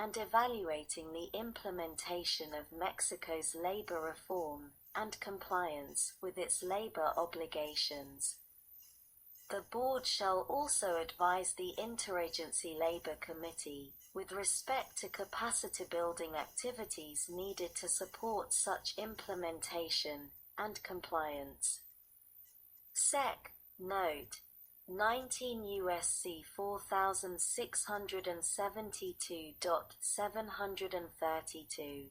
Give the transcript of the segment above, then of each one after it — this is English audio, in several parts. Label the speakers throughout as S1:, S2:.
S1: and evaluating the implementation of Mexico's labor reform and compliance with its labor obligations. The board shall also advise the Interagency Labor Committee with respect to capacity-building activities needed to support such implementation and compliance. Sec. Note: 19 U.S.C. 4672.732.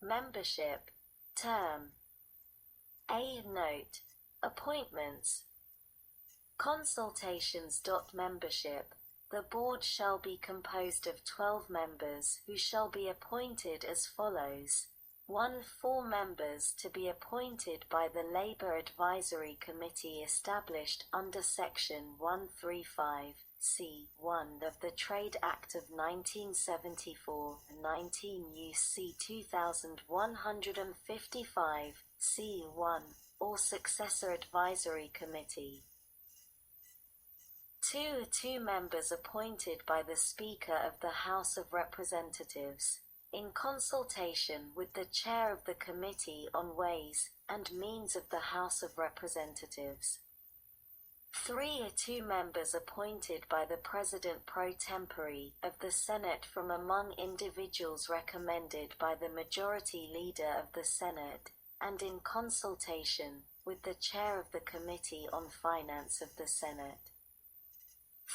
S1: Membership. Term. A. Note: Appointments. Consultations. Membership. The board shall be composed of 12 members who shall be appointed as follows. 1. 4 members to be appointed by the Labor Advisory Committee established under Section 135(c)(1) of the Trade Act of 1974, 19 U.C. 2155, c)(1), or successor advisory committee. 2. 2 members appointed by the Speaker of the House of Representatives, in consultation with the Chair of the Committee on Ways and Means of the House of Representatives. 3. 2 members appointed by the President pro tempore of the Senate from among individuals recommended by the Majority Leader of the Senate, and in consultation with the Chair of the Committee on Finance of the Senate.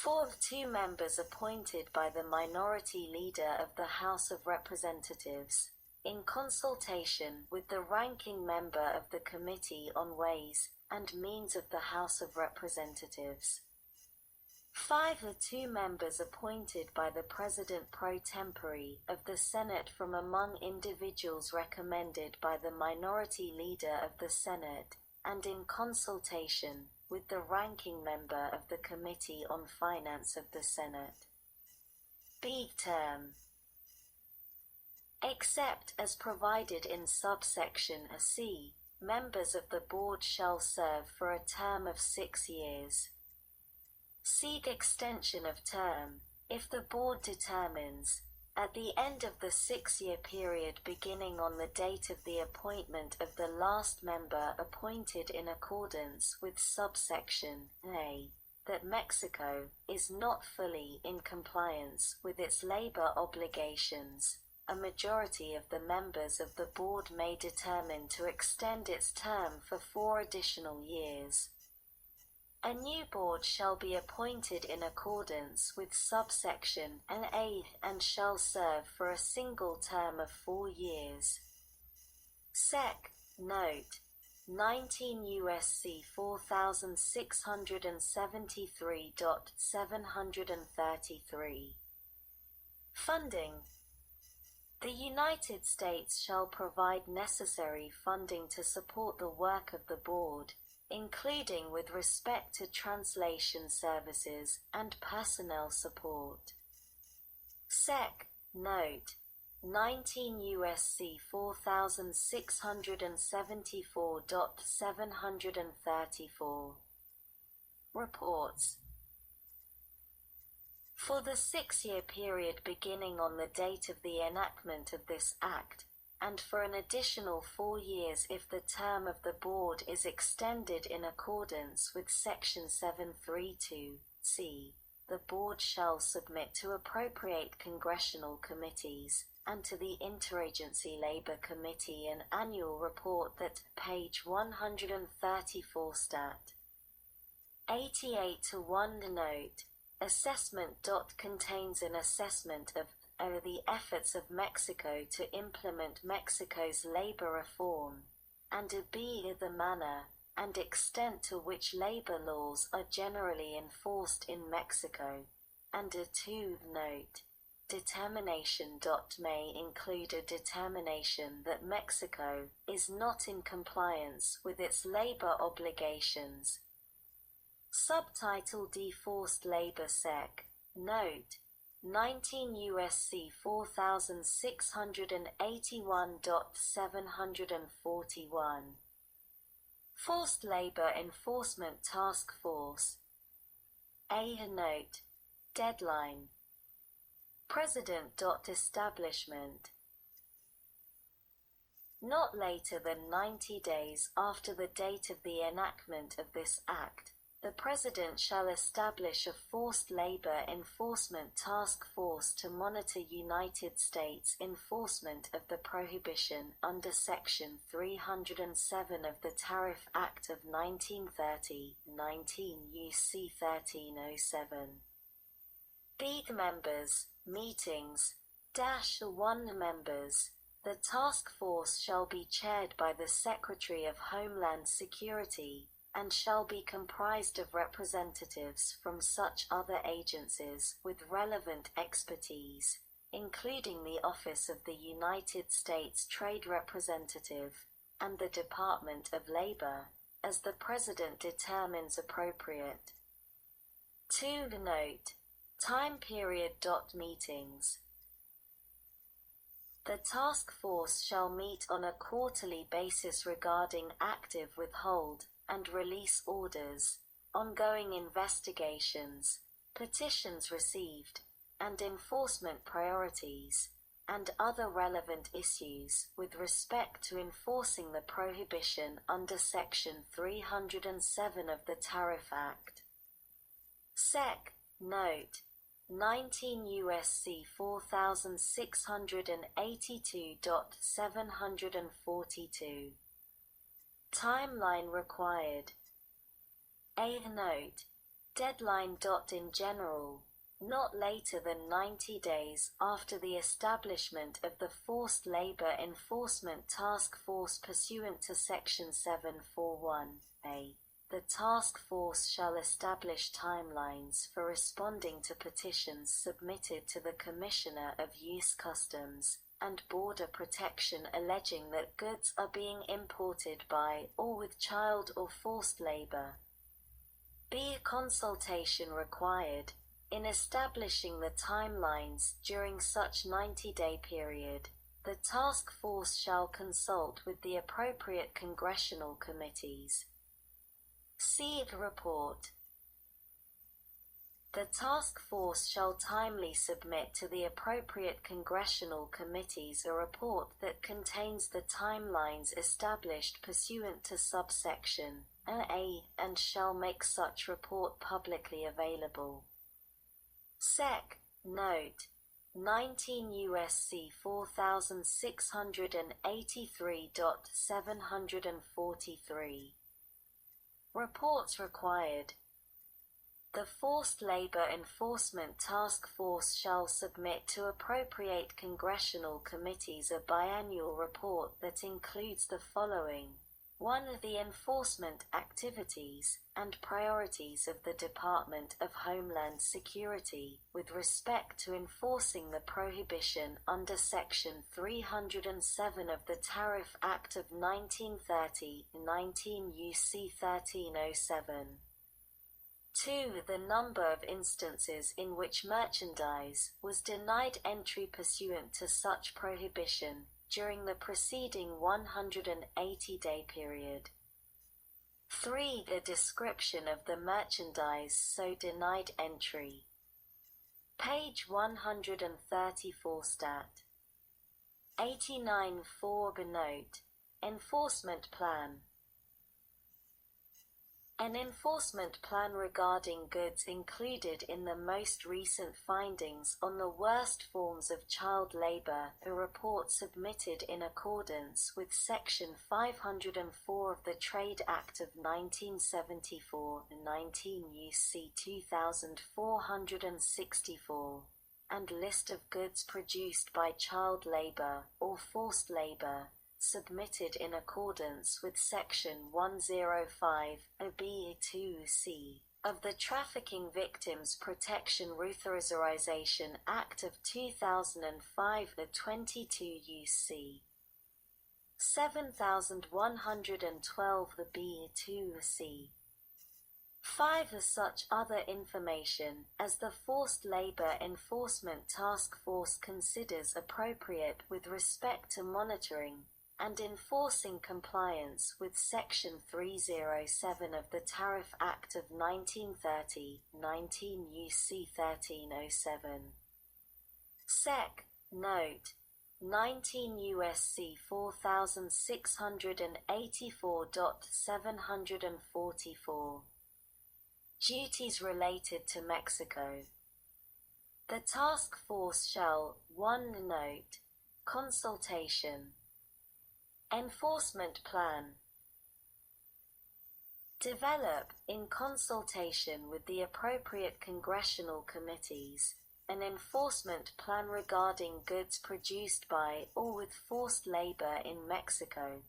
S1: 4. 2 members appointed by the Minority Leader of the House of Representatives, in consultation with the ranking member of the Committee on Ways and Means of the House of Representatives. 5. 2 members appointed by the President pro tempore of the Senate from among individuals recommended by the Minority Leader of the Senate, and in consultation with the ranking member of the Committee on Finance of the Senate. B. Term. Except as provided in subsection C, members of the board shall serve for a term of 6 years. C. Extension of term, if the board determines, at the end of the 6-year period beginning on the date of the appointment of the last member appointed in accordance with subsection A, that Mexico is not fully in compliance with its labor obligations, a majority of the members of the board may determine to extend its term for 4 additional years. A new board shall be appointed in accordance with subsection A and shall serve for a single term of 4 years. Sec. Note: 19 U.S.C. 4673.733. Funding. The United States shall provide necessary funding to support the work of the board, including with respect to translation services and personnel support. Sec. Note: 19 U.S.C. 4674.734. Reports. For the 6-year period beginning on the date of the enactment of this Act, and for an additional 4 years if the term of the board is extended in accordance with Section 732(c), the board shall submit to appropriate congressional committees and to the Interagency Labor Committee an annual report that, page 134 stat. 88-1 note, assessment. Contains an assessment of the efforts of Mexico to implement Mexico's labor reform, and b. the manner and extent to which labor laws are generally enforced in Mexico, and 2 note, determination. May include a determination that Mexico is not in compliance with its labor obligations. Subtitle D. Forced labor. Sec. Note: 19 U.S.C. 4681.741. Forced Labor Enforcement Task Force. A. Note: deadline. President. Establishment. Not later than 90 days after the date of the enactment of this Act, the President shall establish a forced labor enforcement task force to monitor United States enforcement of the prohibition under Section 307 of the Tariff Act of 1930, 19 U.C. 1307. B. Members, meetings, -1 members. The task force shall be chaired by the Secretary of Homeland Security, and shall be comprised of representatives from such other agencies with relevant expertise, including the Office of the United States Trade Representative, and the Department of Labor, as the President determines appropriate. 2. Note: time period. Meetings. The task force shall meet on a quarterly basis regarding active withhold and release orders, ongoing investigations, petitions received, and enforcement priorities, and other relevant issues with respect to enforcing the prohibition under Section 307 of the Tariff Act. Sec. Note: 19 U.S.C. 4682.742. Timeline required. A. Note: deadline. In general, not later than 90 days after the establishment of the Forced Labor Enforcement Task Force pursuant to Section 741A. The task force shall establish timelines for responding to petitions submitted to the Commissioner of U.S. Customs and Border Protection alleging that goods are being imported by or with child or forced labor. B. Consultation required. In establishing the timelines during such 90-day period, the task force shall consult with the appropriate congressional committees. See report. The task force shall timely submit to the appropriate congressional committees a report that contains the timelines established pursuant to subsection A and shall make such report publicly available. Sec. Note: 19 U.S.C. 4683.743. Reports required. The Forced Labor Enforcement Task Force shall submit to appropriate congressional committees a biannual report that includes the following: 1. The enforcement activities and priorities of the Department of Homeland Security with respect to enforcing the prohibition under Section 307 of the Tariff Act of 1930, 19 U.C. 1307. 2. The number of instances in which merchandise was denied entry pursuant to such prohibition during the preceding 180-day period. 3. The description of the merchandise so denied entry. Page 134 Stat. 89 4. Note: enforcement plan. An enforcement plan regarding goods included in the most recent findings on the worst forms of child labor, a report submitted in accordance with Section 504 of the Trade Act of 1974, 19 U.C. 2464, and list of goods produced by child labor or forced labor, submitted in accordance with Section 105(b)(2)(c) of the Trafficking Victims Protection Reauthorization Act of 2005, the 22 U.C. 7112, the b)(2)(c). 5. Such other information as the Forced Labor Enforcement Task Force considers appropriate with respect to monitoring and enforcing compliance with Section 307 of the Tariff Act of 1930, 19 U.C. 1307. Sec. Note. 19 U.S.C. 4684.744. Duties related to Mexico. The task force shall 1. Note. Consultation. Enforcement plan. Develop, in consultation with the appropriate congressional committees, an enforcement plan regarding goods produced by or with forced labor in Mexico,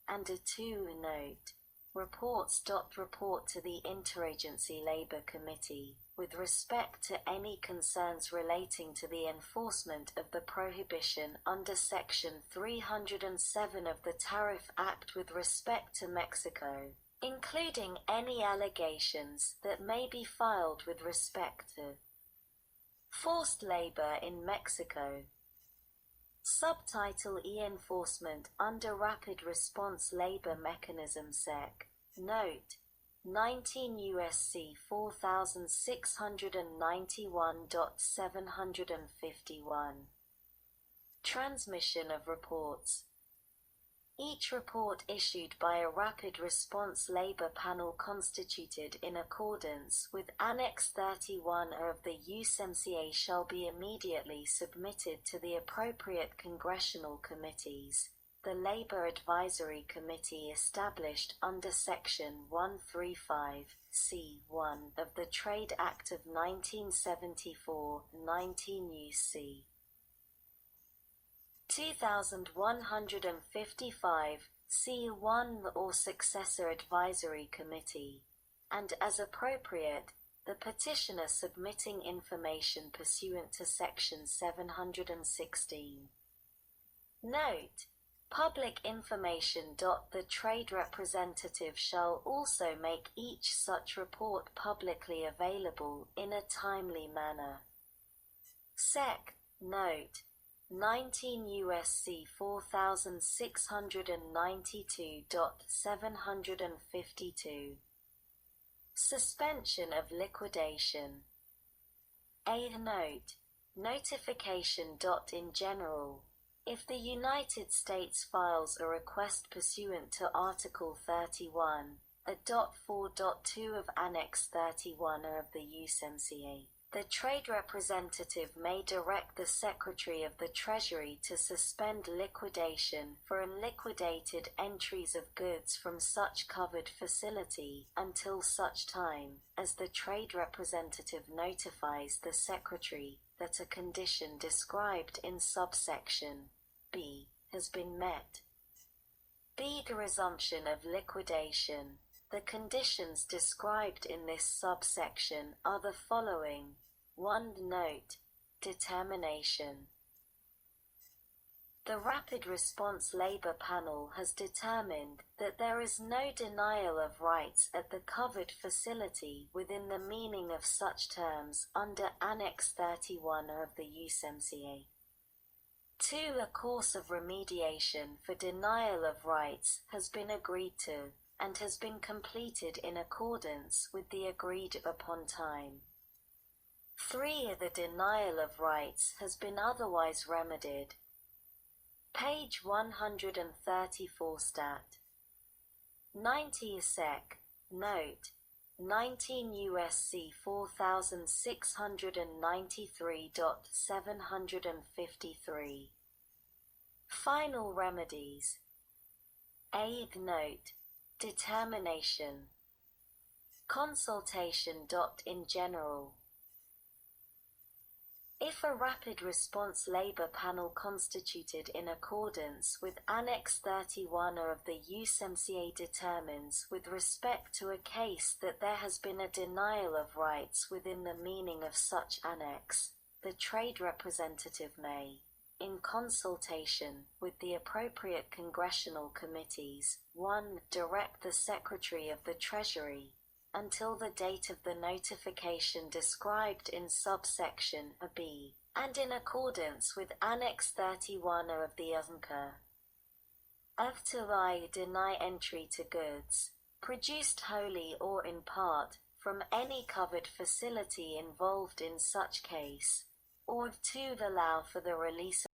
S1: and a 2. Note. Reports. Report to the Interagency Labor Committee with respect to any concerns relating to the enforcement of the prohibition under Section 307 of the Tariff Act with respect to Mexico, including any allegations that may be filed with respect to forced labor in Mexico. Subtitle E. Enforcement under Rapid Response Labor Mechanism Sec. Note. 19 U.S.C. 4691.751. Transmission of reports. Each report issued by a Rapid Response Labor Panel constituted in accordance with Annex 31 of the USMCA shall be immediately submitted to the appropriate congressional committees. The Labor Advisory Committee established under Section 135(c)(1) of the Trade Act of 1974, 19 U.C. 2155, C1 or successor advisory committee, and as appropriate, the petitioner submitting information pursuant to Section 716. Note. Public information. The trade representative shall also make each such report publicly available in a timely manner. Sec. Note. 19 U.S.C. 4692.752. Suspension of liquidation. A. Note. Notification. In general, if the United States files a request pursuant to Article 31, a 4.2 of Annex 31 of the USMCA, the trade representative may direct the Secretary of the Treasury to suspend liquidation for unliquidated entries of goods from such covered facility until such time as the trade representative notifies the Secretary that a condition described in subsection B has been met. B. The resumption of liquidation. The conditions described in this subsection are the following. 1. Note. Determination. The Rapid Response Labor Panel has determined that there is no denial of rights at the covered facility within the meaning of such terms under Annex 31 of the USMCA. 2. A course of remediation for denial of rights has been agreed to and has been completed in accordance with the agreed upon time. 3. The denial of rights has been otherwise remedied. Page 134 Stat. 90 Sec. Note. 19 U.S.C. 4693.753. Final remedies. A. Note. Determination. Consultation. In general, if a Rapid Response Labor Panel constituted in accordance with Annex 31 of the USMCA determines with respect to a case that there has been a denial of rights within the meaning of such annex, the trade representative may, in consultation with the appropriate congressional committees, 1. Direct the Secretary of the Treasury, until the date of the notification described in subsection B, and in accordance with Annex 31 of the USMCA, to deny entry to goods, produced wholly or in part, from any covered facility involved in such case. or to allow for the release